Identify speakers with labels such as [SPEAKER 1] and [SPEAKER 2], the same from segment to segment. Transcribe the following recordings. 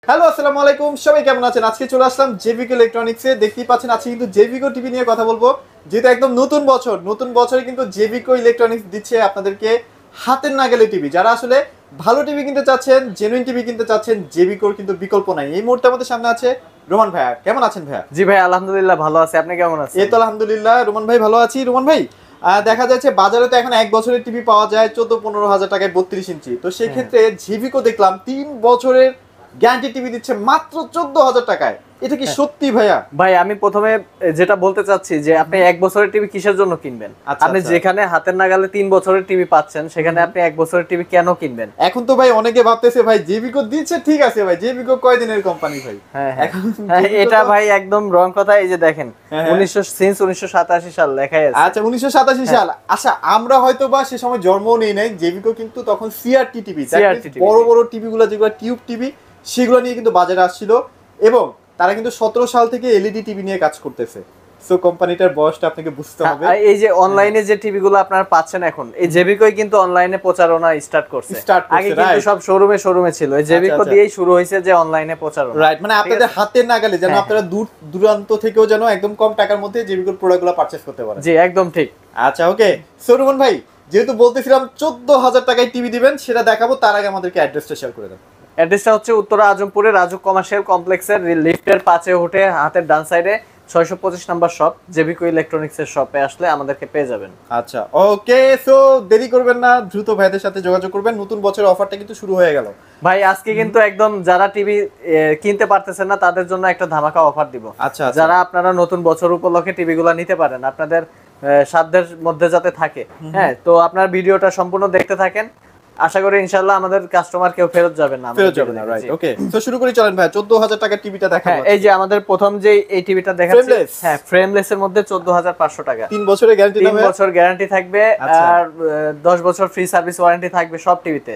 [SPEAKER 1] Hello আসসালামু আলাইকুম, সবাই কেমন আছেন? আজকে চলে আসলাম জেভিকো ইলেকট্রনিক্সে। দেখতেই পাচ্ছেন আজকে কিন্তু জেভিকো টিভি নিয়ে কথা বলবো, যেহেতু একদম নতুন বছরে কিন্তু জেভিকো ইলেকট্রনিক্স দিচ্ছে আপনাদেরকে হাতের নাগালে টিভি। যারা আসলে ভালো টিভি কিনতে চাচ্ছেন, জেনুইন টিভি কিনতে চাচ্ছেন, জেভিকোর কিন্তু বিকল্প নাই। এই মুহূর্তে আমাদের সামনে আছে রোমান ভাইয়া। কেমন আছেন ভাইয়া?
[SPEAKER 2] জি ভাই, আলহামদুলিল্লাহ ভালো আছি। আপনি কেমন আছেন?
[SPEAKER 1] এই তো আলহামদুলিল্লাহ, রোমান ভাই ভালো আছি। রোমান ভাই, দেখা যাচ্ছে বাজারে তো এখন 1 বছরের টিভি পাওয়া যায় 14-15 হাজার টাকায় 32 ইঞ্চি। তো সেক্ষেত্রে জেভিকো দেখলাম 3 বছরের গ্যারান্টি টিভি দিচ্ছে মাত্র 14,000 টাকায়। এটা কি সত্যি ভাইয়া?
[SPEAKER 2] ভাই আমি প্রথমে যেটা বলতে চাচ্ছি যে আপনি 1 বছরের টিভি কিসের জন্য কিনবেন? আপনি যেখানে হাতের নাগালে 3 বছরের টিভি পাচ্ছেন, সেখানে আপনি 1 বছরের টিভি কেন কিনবেন?
[SPEAKER 1] এখন তো ভাই অনেকে ভাবতেছে ভাই জেভিকো দিচ্ছে, ঠিক আছে ভাই, জেভিকো কয় দিনের কোম্পানি ভাই? এখন
[SPEAKER 2] এটা ভাই একদম রং কথা। এই যে দেখেন 1987 সাল লেখাই আছে।
[SPEAKER 1] আচ্ছা, 1987 সাল। আচ্ছা, আমরা হয়তো বা সে সময় জন্মও নেই নাই। জেভিকো কিন্তু তখন সিআরটি টিভি, বড় বড় টিভি গুলো যেগুলো টিউব টিভি, সেগুলো নিয়ে কিন্তু বাজারে আসছিল। এবং তারা কিন্তু 17 সাল থেকে এলইডি টিভি নিয়ে কাজ করতেছে। সো কোম্পানিটার বয়সটা আপনাকে বুঝতে হবে।
[SPEAKER 2] এই যে অনলাইনে যে টিভি গুলো আপনারা পাচ্ছেন এখন, এই জেভিকোই কিন্তু অনলাইনে প্রচারণা স্টার্ট করছে। আগে কিন্তু সব শোরুমে ছিল, এই জেভিকো দিয়েই শুরু হয়েছে যে অনলাইনে প্রচারণা।
[SPEAKER 1] রাইট, মানে আপনাদের হাতের নাগালে যেন আপনারা দূর দূরান্ত থেকেও যেন একদম কম টাকার মধ্যে জেভিকোর প্রোডাক্টগুলো পারচেজ করতে পারেন।
[SPEAKER 2] জি একদম ঠিক।
[SPEAKER 1] আচ্ছা ওকে, সো রোমান ভাই, যেহেতু বলতেছিলাম 14,000 টাকায় টিভি দিবেন, সেটা দেখাবো। তার আগে আমাদেরকে অ্যাড্রেসটা শেয়ার করে দেন।
[SPEAKER 2] অ্যাড্রেসটা হচ্ছে উত্তরা আজমপুরে রাজুক কমার্শিয়াল কমপ্লেক্সের লিফটের 5-এ উঠে হাতের ডান সাইডে 625 নাম্বার শপ, জেভিকো ইলেকট্রনিক্স এর শপে আসলে আমাদেরকে পেয়ে যাবেন।
[SPEAKER 1] আচ্ছা ওকে, সো দেরি করবেন না, দ্রুত ভাইদের সাথে যোগাযোগ করবেন। নতুন বছরের অফারটা কিন্তু শুরু হয়ে গেল
[SPEAKER 2] ভাই। আজকে কিন্তু একদম যারা টিভি কিনতে পারতেছেন না তাদের জন্য একটা ধামাকা অফার দিব।
[SPEAKER 1] আচ্ছা,
[SPEAKER 2] যারা আপনারা নতুন বছর উপলক্ষে টিভিগুলো নিতে পারেন, আপনাদের সাধ্যের মধ্যে যাতে থাকে। হ্যাঁ, তো আপনার ভিডিওটা সম্পূর্ণ দেখতে থাকেন। আশা করি ইনশাআল্লাহ আমাদের কাস্টমার কেউ ফেরত যাবে না।
[SPEAKER 1] রাইট, ওকে, তো শুরু করি, চলেন ভাই 14,000 টাকার টিভিটা দেখাবো।
[SPEAKER 2] এই যে আমাদের প্রথম যে এই টিভিটা দেখাচ্ছি, হ্যাঁ ফ্রেমলেস এর মধ্যে 14,500 টাকা।
[SPEAKER 1] 3 বছরের গ্যারান্টি,
[SPEAKER 2] 3 বছর গ্যারান্টি থাকবে, আর 10 বছর ফ্রি সার্ভিস ওয়ারেন্টি থাকবে সব টিভিতে।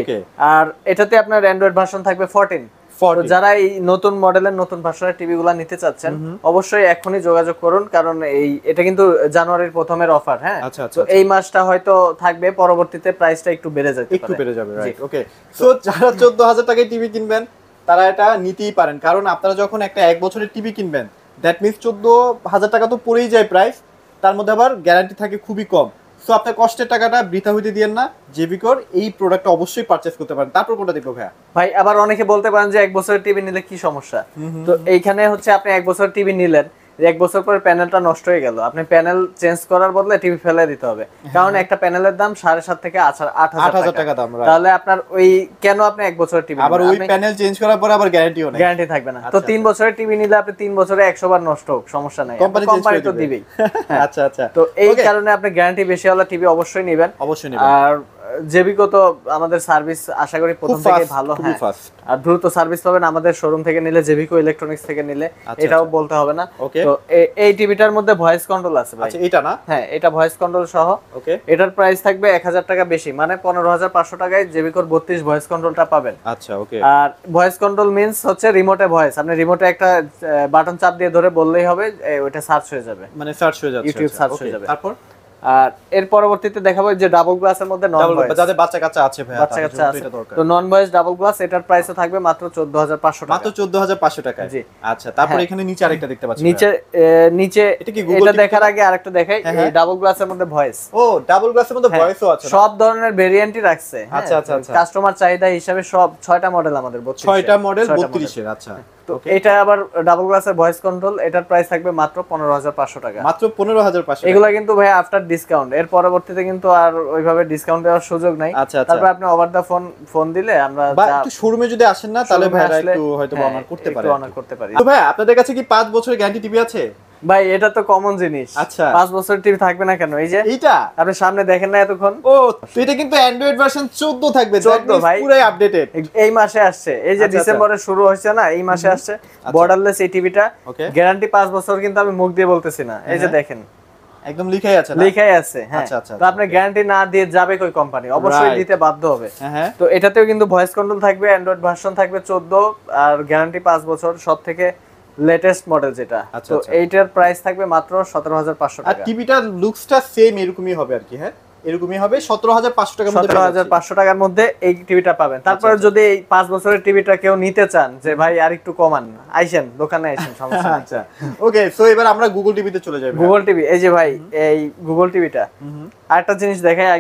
[SPEAKER 1] ওকে।
[SPEAKER 2] আর এটাতে আপনার অ্যান্ড্রয়েড ভার্সন থাকবে 14। তো যারা এই নতুন মডেলের নতুন ভার্সনের টিভিগুলো নিতে চাচ্ছেন, অবশ্যই এখনই যোগাযোগ করুন, কারণ এটা কিন্তু জানুয়ারির প্রথমের অফার। হ্যাঁ, তো এই মাসটা হয়তো থাকবে, পরবর্তীতে প্রাইসটা একটু বেড়ে যাবে।
[SPEAKER 1] রাইট, ওকে। সো যারা 14,000 টাকায় টিভি কিনবেন, তারা এটা নিতেই পারেন। কারণ আপনারা যখন একটা 1 বছরের টিভি কিনবেন, দ্যাট মিন্স 14,000 টাকা তো পড়েই যায় প্রাইস। তার মধ্যে আবার গ্যারান্টি থাকে খুবই কম। সো আপনার কষ্টের টাকাটা বৃথা হইতে দিয়েন না, জেভিকোর এই প্রোডাক্টটা অবশ্যই পারচেজ করতে পারেন। তারপর কোনটা দেখবো ভাইয়া?
[SPEAKER 2] ভাই আবার অনেকে বলতে পারেন যে 1 বছরের টিভি নিলে কি সমস্যা। তো এইখানে হচ্ছে আপনি 1 বছরের টিভি নিলেন, 1 বছর পরে প্যানেলটা নষ্ট হয়ে গেল, আপনি প্যানেল চেঞ্জ করার বদলে টিভি ফেলে দিতে হবে। কারণ একটা প্যানেলের দাম 7.5 থেকে 8,000 টাকা দাম। তাহলে আপনার ওই কেন আপনি 1 বছরের টিভি
[SPEAKER 1] আবার ওই প্যানেল চেঞ্জ করার পরে আবার গ্যারান্টি
[SPEAKER 2] থাকবে না। তো 3 বছরের টিভি নিলে আপনি 3 বছরে 100 বার নষ্ট হোক, সমস্যা নাই, কোম্পানি তো দিবেই।
[SPEAKER 1] আচ্ছা,
[SPEAKER 2] তো এই কারণে আপনি গ্যারান্টি বেশি হলে টিভি অবশ্যই নেবেন। আর জেভিকো তো আমাদের সার্ভিস আশা করি প্রথম থেকে ভালো। হ্যাঁ, আর দ্রুত সার্ভিস পাবেন আমাদের শোরুম থেকে নিলে, জেভিকো ইলেকট্রনিক্স থেকে নিলে, এটাও বলতে হবে না। তো এই টিভিটার মধ্যে ভয়েস কন্ট্রোল আছে ভাই।
[SPEAKER 1] আচ্ছা, এটা না?
[SPEAKER 2] হ্যাঁ, এটা ভয়েস কন্ট্রোল সহ।
[SPEAKER 1] ওকে,
[SPEAKER 2] এটার প্রাইস থাকবে 1,000 টাকা বেশি, মানে 15,500 টাকায় জেভিকোর 32 ভয়েস কন্ট্রোলটা পাবেন।
[SPEAKER 1] আচ্ছা, ওকে।
[SPEAKER 2] আর ভয়েস কন্ট্রোল মিন্স হচ্ছে রিমোটে ভয়েস, আপনি রিমোটে একটা বাটন চাপ দিয়ে ধরে বললেই হবে, ওটা সার্চ হয়ে যাবে,
[SPEAKER 1] মানে সার্চ হয়ে যাচ্ছে,
[SPEAKER 2] ইউটিউব সার্চ হয়ে যাবে।
[SPEAKER 1] তারপর
[SPEAKER 2] আর এর পরবর্তীতে দেখাবো যে ডাবল গ্লাসের মধ্যে নন ভয়েস,
[SPEAKER 1] যাদের বাচ্চা কাচ্চা আছে ভাই,
[SPEAKER 2] তো নন ভয়েস ডাবল গ্লাস, এটার প্রাইসও থাকবে মাত্র 14,500 টাকা।
[SPEAKER 1] মাত্র 14,500 টাকা। জি আচ্ছা, তারপর এখানে নিচে আরেকটা দেখতে পাচ্ছি।
[SPEAKER 2] নিচে এটা দেখার আগে আরেকটা দেখাই, এই ডাবল গ্লাসের মধ্যে ভয়েস।
[SPEAKER 1] ও, ডাবল গ্লাসের মধ্যে ভয়েসও আছে,
[SPEAKER 2] সব ধরনের ভেরিয়েন্টই রাখছে।
[SPEAKER 1] আচ্ছা,
[SPEAKER 2] কাস্টমার চাহিদা হিসাবে সব 6টা মডেল আমাদের,
[SPEAKER 1] 6টা মডেল 32 এর। আচ্ছা,
[SPEAKER 2] তো এটা আবার ডাবল গ্লাসের ভয়েস কন্ট্রোল, এটার প্রাইস থাকবে মাত্র 15,500 টাকা।
[SPEAKER 1] মাত্র 15,500।
[SPEAKER 2] এগুলা কিন্তু ভাই আফটার ডিসকাউন্ট, এর পরবর্তীতে কিন্তু আর ওইভাবে ডিসকাউন্ট দেওয়ার সুযোগ নাই। তারপর আপনি ওভার দা ফোন দিলে আমরা
[SPEAKER 1] একটু শোরুমে যদি আসেন না, তাহলে ভাইরা একটু হয়তো অনার করতে পারি। তো ভাই আপনাদের কাছে কি 5 বছরের গ্যারান্টি টিভি আছে?
[SPEAKER 2] ভাই এটা তো কমন জিনিস।
[SPEAKER 1] আচ্ছা,
[SPEAKER 2] 5 বছরের টিভি থাকবে না কেন? এই যে এইটা আপনি সামনে দেখেন না এতক্ষণ।
[SPEAKER 1] ও, তো এটা কিন্তু অ্যান্ড্রয়েড ভার্সন 14 থাকবে, 14 ভাই, পুরাই আপডেটেড।
[SPEAKER 2] এই মাসে আসছে, এই যে ডিসেম্বরে শুরু হয়েছে না, এই মাসে আসছে বর্ডারলেস এই টিভিটা। গ্যারান্টি 5 বছর, কিন্তু আমি মুখ দিয়ে বলতেছি না, এই যে দেখেন
[SPEAKER 1] একদম লিখাই আছে না?
[SPEAKER 2] লিখাই আছে। হ্যাঁ, তো আপনি গ্যারান্টি না দিয়ে যাবে কই কোম্পানি? অবশ্যই দিতে বাধ্য হবে। তো এটাতেও কিন্তু ভয়েস কন্ট্রোল থাকবে, অ্যান্ড্রয়েড ভার্সন থাকবে 14, আর গ্যারান্টি 5 বছর, সবথেকে লেটেস্ট মডেল যেটা। তো এইটার প্রাইস থাকবে মাত্র 17,500 টাকা।
[SPEAKER 1] আর টিভিটার লুকসটা সেম এরকমই হবে আর কি। হ্যাঁ, এরকমই হবে 17,500 টাকার মধ্যে পেয়ে যাচ্ছি।
[SPEAKER 2] 17,500 টাকার মধ্যে এই টিভিটা পাবেন। তারপরে যদি এই 5 বছরের টিভিটা কেউ নিতে চান যে ভাই আর একটু কমান, আইসেন দোকানে আইসেন, সমস্যা নাই।
[SPEAKER 1] আচ্ছা ওকে, সো এবার আমরা গুগল টিভিতে চলে যাই।
[SPEAKER 2] গুগল টিভি, এই যে ভাই এই গুগল টিভিটা, আরেকটা জিনিস দেখাই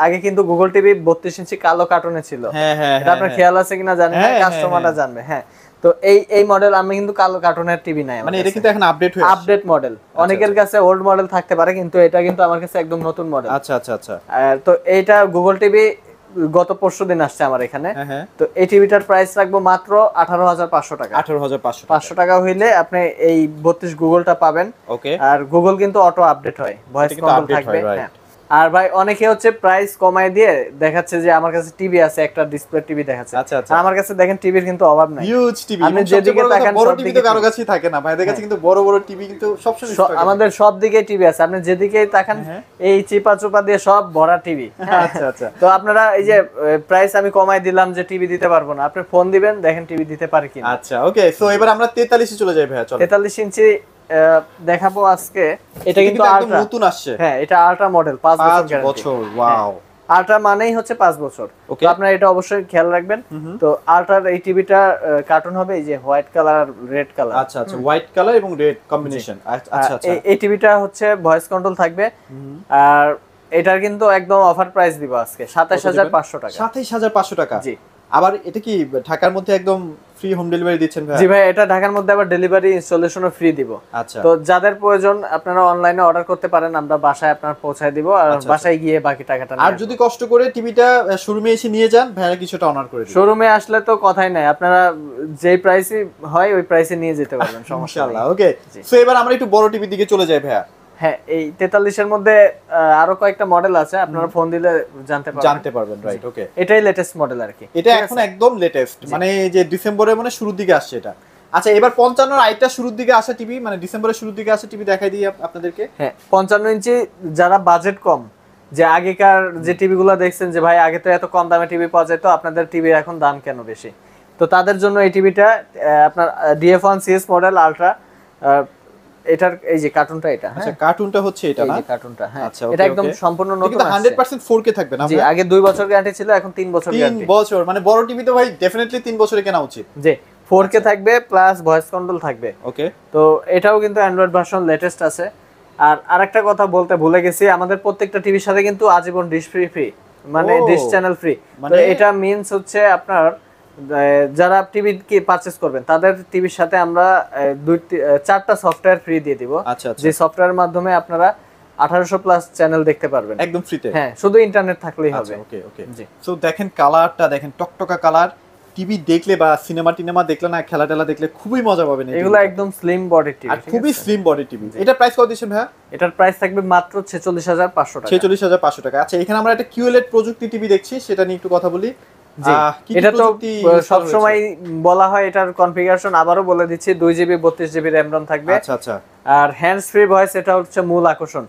[SPEAKER 2] আগে কিন্তু গুগল টিভি 32 ইঞ্চি কালো কার্টুনে ছিল।
[SPEAKER 1] হ্যাঁ
[SPEAKER 2] এটা আপনার খেয়াল আছে কিনা জানি না, কাস্টমাররা জানবে। হ্যাঁ, তো এই মডেল আমি কিন্তু কালো কার্টুনের টিভি নাই,
[SPEAKER 1] মানে এটা কিন্তু এখন আপডেট হয়ে
[SPEAKER 2] আপডেট মডেল। অনেকের কাছে ওল্ড মডেল থাকতে পারে, কিন্তু এটা কিন্তু আমার কাছে একদম নতুন মডেল।
[SPEAKER 1] আচ্ছা আচ্ছা আচ্ছা।
[SPEAKER 2] তো এইটা গুগল টিভি গত পরশুদিন আসছে আমার এখানে। তো এই টিভিটার প্রাইস রাখবো মাত্র 18,500 টাকা।
[SPEAKER 1] 18,500
[SPEAKER 2] টাকা হইলে আপনি এই 32 গুগলটা পাবেন।
[SPEAKER 1] ওকে,
[SPEAKER 2] আর গুগল কিন্তু অটো আপডেট হয়, ভয়েস কন্ট্রোল থাকবে। হ্যাঁ, আর ভাই অনেকে হচ্ছে প্রাইস কমায় দিয়ে দেখাচ্ছে যে আমার কাছে টিভি আছে, একটা ডিসপ্লে টিভি দেখাচ্ছে।
[SPEAKER 1] আচ্ছা আচ্ছা,
[SPEAKER 2] আমার কাছে দেখেন টিভির কিন্তু অভাব নাই,
[SPEAKER 1] হিউজ টিভি।
[SPEAKER 2] আপনি যেদিকে তাকান
[SPEAKER 1] বড় টিভি তো কারো কাছেই থাকে না, ভাইদের কাছে কিন্তু বড় বড় টিভি কিন্তু সবসময়
[SPEAKER 2] আমাদের সব দিকে টিভি আছে, আপনি যেদিকেই তাকান এই চিপা চুপা দিয়ে সব ভরা টিভি।
[SPEAKER 1] আচ্ছা আচ্ছা।
[SPEAKER 2] তো আপনারা এই যে প্রাইস আমি কমাই দিলাম যে টিভি দিতে পারবো না, আপনি ফোন দিবেন দেখেন টিভি দিতে পারি কিনা।
[SPEAKER 1] আচ্ছা ওকে, সো এবার আমরা 43 এ চলে যাই ভাইয়া। চলো
[SPEAKER 2] 43 ইঞ্চি দেখাবো আজকে। এটা কিন্তু
[SPEAKER 1] একদম নতুন আসছে।
[SPEAKER 2] হ্যাঁ, এটা আল্ট্রা মডেল, 5
[SPEAKER 1] বছর। ওয়াও,
[SPEAKER 2] আল্ট্রা মানেই হচ্ছে 5 বছর। তো আপনারা এটা অবশ্যই খেয়াল রাখবেন। তো আল্ট্রার এই টিভিটা কার্টুন হবে এই যে হোয়াইট কালার রেড কালার।
[SPEAKER 1] আচ্ছা আচ্ছা, হোয়াইট কালার এবং রেড কম্বিনেশন। আচ্ছা আচ্ছা,
[SPEAKER 2] এই টিভিটা হচ্ছে ভয়েস কন্ট্রোল থাকবে। আর এটার কিন্তু একদম অফার প্রাইস দিব আজকে 27,500 টাকা।
[SPEAKER 1] 27,500 টাকা।
[SPEAKER 2] জি।
[SPEAKER 1] আবার এটা কি ঢাকার মধ্যে একদম ফ্রি হোম ডেলিভারি দিচ্ছেন ভাই?
[SPEAKER 2] জি ভাই, এটা ঢাকার মধ্যে আবার ডেলিভারি ইনস্টলেশনও ফ্রি দিব।
[SPEAKER 1] আচ্ছা,
[SPEAKER 2] তো যাদের প্রয়োজন আপনারা অনলাইনে অর্ডার করতে পারেন, আমরা বাসায় আপনার পৌঁছায় দিব। আর বাসায় গিয়ে বাকি টাকাটা
[SPEAKER 1] আর যদি কষ্ট করে টিভিটা শোরুমে এসে নিয়ে যান, ভাইরা কিছুটা অনার করে দিবেন।
[SPEAKER 2] শোরুমে আসলে তো কথাই নাই, আপনারা যেই প্রাইসে হয় ওই প্রাইসে নিয়ে যেতে পারবেন, সমস্যা নেই।
[SPEAKER 1] ইনশাআল্লাহ। ওকে, সো এবার আমরা একটু বড় টিভির দিকে চলে যাই ভাইয়া।
[SPEAKER 2] হ্যাঁ, এই 43 এর মধ্যে আরো কয়েকটা মডেল আছে, আপনারা ফোন দিলে জানতে পারবেন।
[SPEAKER 1] রাইট, ওকে।
[SPEAKER 2] এটাই লেটেস্ট মডেল আর কি,
[SPEAKER 1] এটা এখন একদম লেটেস্ট, মানে যে ডিসেম্বরের মানে শুরুর দিকে আসছে এটা। আচ্ছা, এবার 55 আইটা শুরুর দিকে আসা টিভি, মানে ডিসেম্বরের শুরুর দিকে আসা টিভি দেখাই দিই আপনাদেরকে।
[SPEAKER 2] হ্যাঁ, 55 ইঞ্চি যারা বাজেট কম, যে আগেকার যে টিভিগুলো দেখছেন যে ভাই আগে তো এত কম দামে টিভি পাওয়া যেত, আপনাদের টিভি এখন দাম কেন বেশি, তো তাদের জন্য এই টিভিটা আপনার DF1 CS মডেল আলট্রা। এটার এই যে কার্টুনটা, এটা
[SPEAKER 1] আচ্ছা কার্টুনটা হচ্ছে এটা না,
[SPEAKER 2] এই যে কার্টুনটা। হ্যাঁ,
[SPEAKER 1] আচ্ছা,
[SPEAKER 2] এটা একদম সম্পূর্ণ নতুন,
[SPEAKER 1] কিন্তু 100% 4K থাকবে না?
[SPEAKER 2] জি, আগে 2 বছর গ্যারান্টি ছিল, এখন 3 বছর গ্যারান্টি।
[SPEAKER 1] 3 বছর, মানে বড় টিভি তো ভাই ডেফিনেটলি 3 বছরে কেনা উচিত।
[SPEAKER 2] জি, 4K থাকবে প্লাস ভয়েস কন্ট্রোল থাকবে।
[SPEAKER 1] ওকে,
[SPEAKER 2] তো এটাও কিন্তু অ্যান্ড্রয়েড ভার্সন লেটেস্ট আছে। আর আরেকটা কথা বলতে ভুলে গেছি, আমাদের প্রত্যেকটা টিভির সাথে কিন্তু আজীবন ডিশ ফ্রি, মানে ডিশ চ্যানেল ফ্রি। মানে এটা মিন্স হচ্ছে আপনার যারা টিভি কি পারচেজ করবেন তাদের টিভির সাথে আমরা 4টা সফটওয়্যার ফ্রি দিয়ে দিব।
[SPEAKER 1] আচ্ছা আচ্ছা,
[SPEAKER 2] যে সফটওয়্যারের মাধ্যমে আপনারা 1800 প্লাস চ্যানেল দেখতে পারবেন
[SPEAKER 1] একদম ফ্রিতে।
[SPEAKER 2] হ্যাঁ, শুধু ইন্টারনেট থাকলেই হবে।
[SPEAKER 1] ওকে ওকে,
[SPEAKER 2] জি।
[SPEAKER 1] সো দেখেন কালারটা, দেখেন টকটকা কালার। টিভি দেখলে বা সিনেমা দেখলে না, খেলা টেলা দেখলে খুবই মজা পাবেন।
[SPEAKER 2] এগুলো একদম স্লিম বডি টিভি,
[SPEAKER 1] আর খুবই স্লিম বডি টিভি। এটা প্রাইস কত দিচ্ছেন ভাইয়া?
[SPEAKER 2] এটার প্রাইস থাকবে মাত্র 46,500 টাকা।
[SPEAKER 1] 46,500 টাকা। আচ্ছা, এখানে আমরা একটা QLED প্রযুক্তি টিভি দেখছি, সেটা নিয়ে একটু কথা বলি।
[SPEAKER 2] এটা তো সব সময় বলা হয়, এটার কনফিগারেশন আবারও বলে দিচ্ছি, 2GB 32GB RAM ROM থাকবে।
[SPEAKER 1] আচ্ছা আচ্ছা,
[SPEAKER 2] আর হ্যান্ডস ফ্রি ভয়েস, এটা হচ্ছে মূল আকর্ষণ।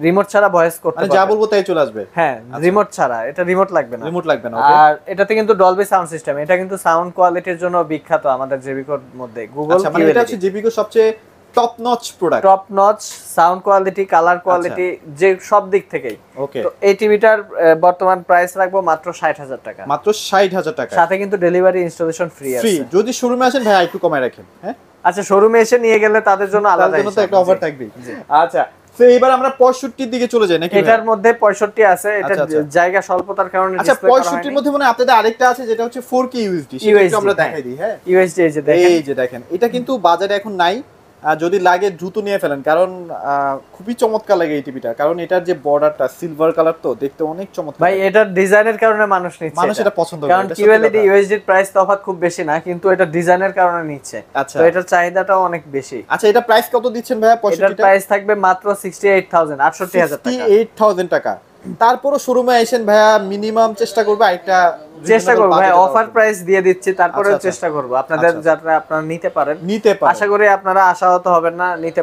[SPEAKER 2] রিমোট ছাড়া ভয়েস করতে
[SPEAKER 1] পারবেন, যা বলবো তাই চলে আসবে।
[SPEAKER 2] হ্যাঁ, রিমোট ছাড়া, এটা রিমোট লাগবে না,
[SPEAKER 1] রিমোট লাগবে না।
[SPEAKER 2] আর এটাতে কিন্তু ডলবি সাউন্ড সিস্টেম, এটা কিন্তু সাউন্ড কোয়ালিটির জন্য বিখ্যাত আমাদের জেবিকোর মধ্যে। গুগল
[SPEAKER 1] আচ্ছা, মানে এটা হচ্ছে জেবিকো সবচেয়ে top notch product,
[SPEAKER 2] top notch sound quality, colour quality, যে সব দিক থেকেই।
[SPEAKER 1] ওকে,
[SPEAKER 2] তো এই টিভিটার বর্তমান প্রাইস রাখবো মাত্র 60,000 টাকা।
[SPEAKER 1] মাত্র 60,000 টাকা,
[SPEAKER 2] সাথে কিন্তু ডেলিভারি ইনস্টলেশন ফ্রি আছে।
[SPEAKER 1] ফ্রি। যদি শোরুমে আসেন ভাই একটু কমায় রাখেন। হ্যাঁ,
[SPEAKER 2] আচ্ছা, শোরুমে এসে নিয়ে গেলে তাদের জন্য আলাদা
[SPEAKER 1] তো একটা অফার থাকবে। আচ্ছা, তো এবার আমরা 65 এর দিকে চলে যাই নাকি?
[SPEAKER 2] এটার মধ্যে 65 আছে, এটা জায়গা স্বল্পতার কারণে
[SPEAKER 1] আচ্ছা, 65 এর মধ্যে মানে আপনাদের আরেকটা আছে যেটা হচ্ছে 4K USD, সেটা একটু আমরা দেখাই দিই। হ্যাঁ,
[SPEAKER 2] USD
[SPEAKER 1] এই যে দেখেন, এটা কিন্তু বাজারে এখন নাই। যদি লাগে দ্রুত নিয়ে ফেলেন, কারণ খুবই চমৎকার লাগে এই টিভিটা, কারণ এটার যে বর্ডারটা সিলভার কালার, তো দেখতে অনেক চমৎকার।
[SPEAKER 2] ভাই এটার ডিজাইনের কারণে মানুষ নিচ্ছে,
[SPEAKER 1] মানুষ এটা পছন্দ করে,
[SPEAKER 2] কারণ QLED USD এর প্রাইস তফাৎ খুব বেশি না, কিন্তু এটা ডিজাইনের কারণে নিচ্ছে।
[SPEAKER 1] আচ্ছা,
[SPEAKER 2] তো এটার চাহিদাটাও অনেক বেশি।
[SPEAKER 1] আচ্ছা, এটা প্রাইস কত দিচ্ছেন ভাইয়া? 65
[SPEAKER 2] এটার প্রাইস থাকবে মাত্র 68,000 টাকা।
[SPEAKER 1] 68,000 টাকা। তারপরও শোরুমে আইসেন ভাইয়া, মিনিমাম চেষ্টা করবে একটা,
[SPEAKER 2] চেষ্টা করব ভাই, অফার প্রাইস দিয়ে দিচ্ছি, তারপরেও চেষ্টা করব আপনাদের যাতে আপনারা নিতে পারেন। আশা করি আপনারা আশাহত হবেন না, নিতে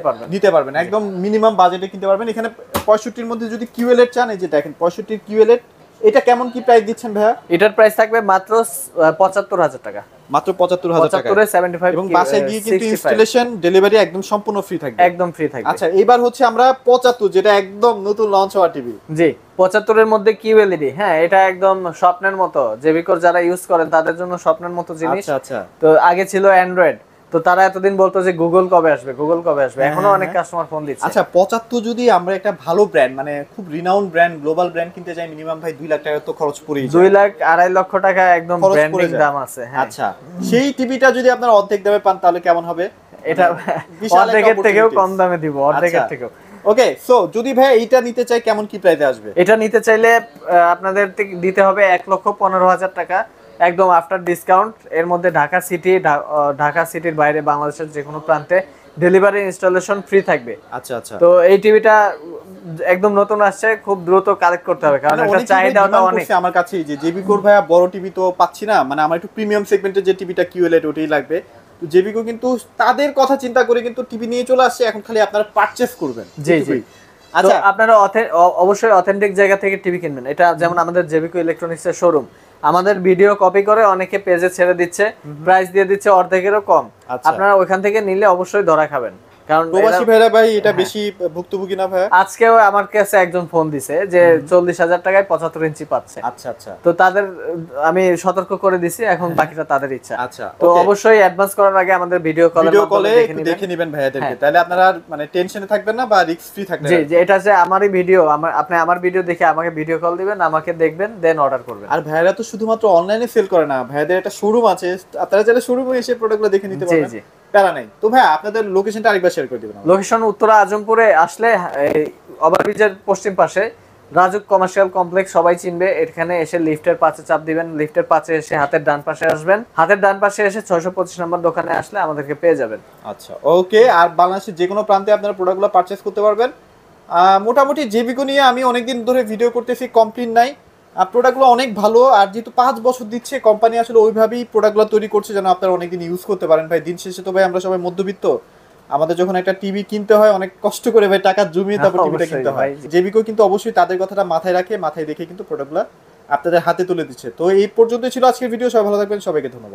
[SPEAKER 2] পারবেন
[SPEAKER 1] একদম মিনিমাম বাজেটে কিনতে পারবেন। এখানে 65 এর মধ্যে যদি QLED চান, এই যে দেখেন 65 QLED এটা কেমন কি প্রাইস দিচ্ছেন ভাইয়া?
[SPEAKER 2] এটার প্রাইস থাকবে মাত্র ৭৫,০০০ টাকা।
[SPEAKER 1] মাত্র ৭৫,০০০ টাকা।
[SPEAKER 2] ৭৫
[SPEAKER 1] এবং বাসায় গিয়ে কিন্তু ইনস্টলেশন ডেলিভারি একদম সম্পূর্ণ ফ্রি থাকবে।
[SPEAKER 2] একদম ফ্রি থাকবে।
[SPEAKER 1] আচ্ছা এবার হচ্ছে আমরা ৭৫ যেটা একদম নতুন লঞ্চ হওয়া টিভি।
[SPEAKER 2] জি ৭৫ এর মধ্যে কিউএলইডি, হ্যাঁ এটা একদম স্বপ্নের মতো, জেবিকোর যারা ইউজ করেন তাদের জন্য স্বপ্নের মতো জিনিস।
[SPEAKER 1] আচ্ছা আচ্ছা।
[SPEAKER 2] তো আগে ছিল অ্যান্ড্রয়েড, তো তারা এতদিন বলতো যে গুগল কবে আসবে, গুগল কবে আসবে, এখনো অনেক কাস্টমার ফোন দিচ্ছে।
[SPEAKER 1] আচ্ছা ৭৫ যদি আমরা একটা ভালো ব্র্যান্ড মানে খুব রিনাউন্ড ব্র্যান্ড গ্লোবাল ব্র্যান্ড কিনতে যাই মিনিমাম ভাই ২ লাখ টাকা তো খরচ পড়েই যায়।
[SPEAKER 2] ২ লাখ ২.৫ লক্ষ টাকা একদম
[SPEAKER 1] খরচ পড়ে
[SPEAKER 2] ব্র্যান্ডিং
[SPEAKER 1] যায়।
[SPEAKER 2] দাম আছে। হ্যাঁ
[SPEAKER 1] আচ্ছা সেই টিভিটা যদি আপনারা অর্ধেক দামে পান তাহলে কেমন হবে?
[SPEAKER 2] এটা
[SPEAKER 1] বিশাল একটা
[SPEAKER 2] অর্ধেকের থেকেও
[SPEAKER 1] opportunities।
[SPEAKER 2] কম দামে দিব, অর্ধেকের
[SPEAKER 1] আচ্ছা।
[SPEAKER 2] থেকেও।
[SPEAKER 1] ওকে সো যদি ভাই এইটা নিতে চাই কেমন কি প্রাইসে আসবে?
[SPEAKER 2] এটা নিতে চাইলে আপনাদের দিতে হবে ১,১৫,০০০ টাকা একদম আফটার ডিসকাউন্ট। এর মধ্যে ঢাকা সিটি, ঢাকা সিটির বাইরে বাংলাদেশের যে কোনো প্রান্তে ডেলিভারি ইনস্টলেশন ফ্রি থাকবে।
[SPEAKER 1] আচ্ছা আচ্ছা।
[SPEAKER 2] তো এই টিভিটা একদম নতুন আসছে, খুব দ্রুত কালেক্ট করতে হবে কারণ এটা চাহিদাটা অনেক।
[SPEAKER 1] আমার কাছে যে জেবিকোর ভাইয়া বড় টিভি তো পাচ্ছি না, মানে আমার একটু প্রিমিয়াম সেগমেন্টের যে টিভিটা কিউএলইডি ওটাই লাগবে। তো জেবিকো কিন্তু তাদের কথা চিন্তা করে কিন্তু টিভি নিয়ে চলে আসছে, এখন খালি আপনারা পারচেজ করবেন।
[SPEAKER 2] জি জি।
[SPEAKER 1] আচ্ছা
[SPEAKER 2] আপনারা অবশ্যই অথেন্টিক জায়গা থেকে টিভি কিনবেন। এটা যেমন আমাদের জেবিকো ইলেকট্রনিক্সের শোরুম, আমাদের ভিডিও কপি করে অনেকে পেজে ছেড়ে দিচ্ছে, প্রাইস দিয়ে দিচ্ছে অর্ধেকেরও কম। আপনারা ওইখান থেকে নিলে অবশ্যই ধরা খাবেন, কারণ
[SPEAKER 1] প্রবাসী ভাইরা ভাই এটা বেশি ভুক্তভোগী না ভাই?
[SPEAKER 2] আজকেও আমার কাছে একজন ফোন দিছে যে ৪০,০০০ টাকায় ৭৫ ইঞ্চি পাচ্ছে।
[SPEAKER 1] আচ্ছা আচ্ছা।
[SPEAKER 2] তো তাদের আমি সতর্ক করে দিছি, এখন বাকিটা তাদের ইচ্ছা।
[SPEAKER 1] আচ্ছা
[SPEAKER 2] তো অবশ্যই অ্যাডভান্স করার আগে আমাদের ভিডিও
[SPEAKER 1] কলে দেখে নেবেন ভাইয়াদেরকে, তাহলে আপনারা মানে টেনশনে থাকবেন না বা রিস্ক ফ্রি থাকবেন।
[SPEAKER 2] জি জি, এটা যে আমারই ভিডিও, আপনি আমার ভিডিও দেখে আমাকে ভিডিও কল দিবেন, আমাকে দেখবেন, দেন অর্ডার করবেন।
[SPEAKER 1] আর ভাইয়ারা তো শুধুমাত্র অনলাইনে সেল করে না, ভাইয়াদের একটা শোরুম আছে, আপনারা চাইলে শোরুমে এসে প্রোডাক্টগুলো দেখে নিতে পারবেন।
[SPEAKER 2] জি জি,
[SPEAKER 1] প্যারা নাই। তো ভাই আপনাদের লোকেশনটা আরেকবার শেয়ার করে দিবেন।
[SPEAKER 2] লোকেশন উত্তরা আজমপুরে আসলে ওভারব্রিজের পশ্চিম পাশে রাজুক কমার্শিয়াল কমপ্লেক্স, সবাই চিনবে। এখানে এসে লিফটের পাশে চাপ দিবেন, লিফটের পাশে এসে হাতের ডান পাশে আসবেন, হাতের ডান পাশে এসে ৬২৫ নম্বর দোকানে আসলে আমাদেরকে পেয়ে যাবেন।
[SPEAKER 1] আচ্ছা ওকে। আর বাংলাদেশের যে কোনো প্রান্তে আপনারা প্রোডাক্টগুলো পারচেজ করতে পারবেন। মোটামুটি জেবিকো নিয়ে আমি অনেকদিন ধরে ভিডিও করতেছি, কমপ্লেইন নাই। প্রোডাক্টগুলো অনেক ভালো, আর যেহেতু ৫ বছর দিচ্ছে কোম্পানি, আসলে ওইভাবেই প্রোডাক্টগুলো তৈরি করছে যেন আপনারা অনেকদিন ইউজ করতে পারেন। ভাই দিন শেষে তো ভাই আমরা সবাই মধ্যবিত্ত, আমাদের যখন একটা টিভি কিনতে হয় অনেক কষ্ট করে ভাই টাকা জমিয়ে তারপর টিভিটা কিনতে হয়। জেবিকো কিন্তু অবশ্যই তাদের কথাটা মাথায় রাখে, মাথায় রেখে কিন্তু প্রোডাক্টগুলো আপনাদের হাতে তুলে দিচ্ছে। তো এই পর্যন্ত ছিল আজকের ভিডিও। সবাই ভালো থাকবেন, সবাইকে ধন্যবাদ।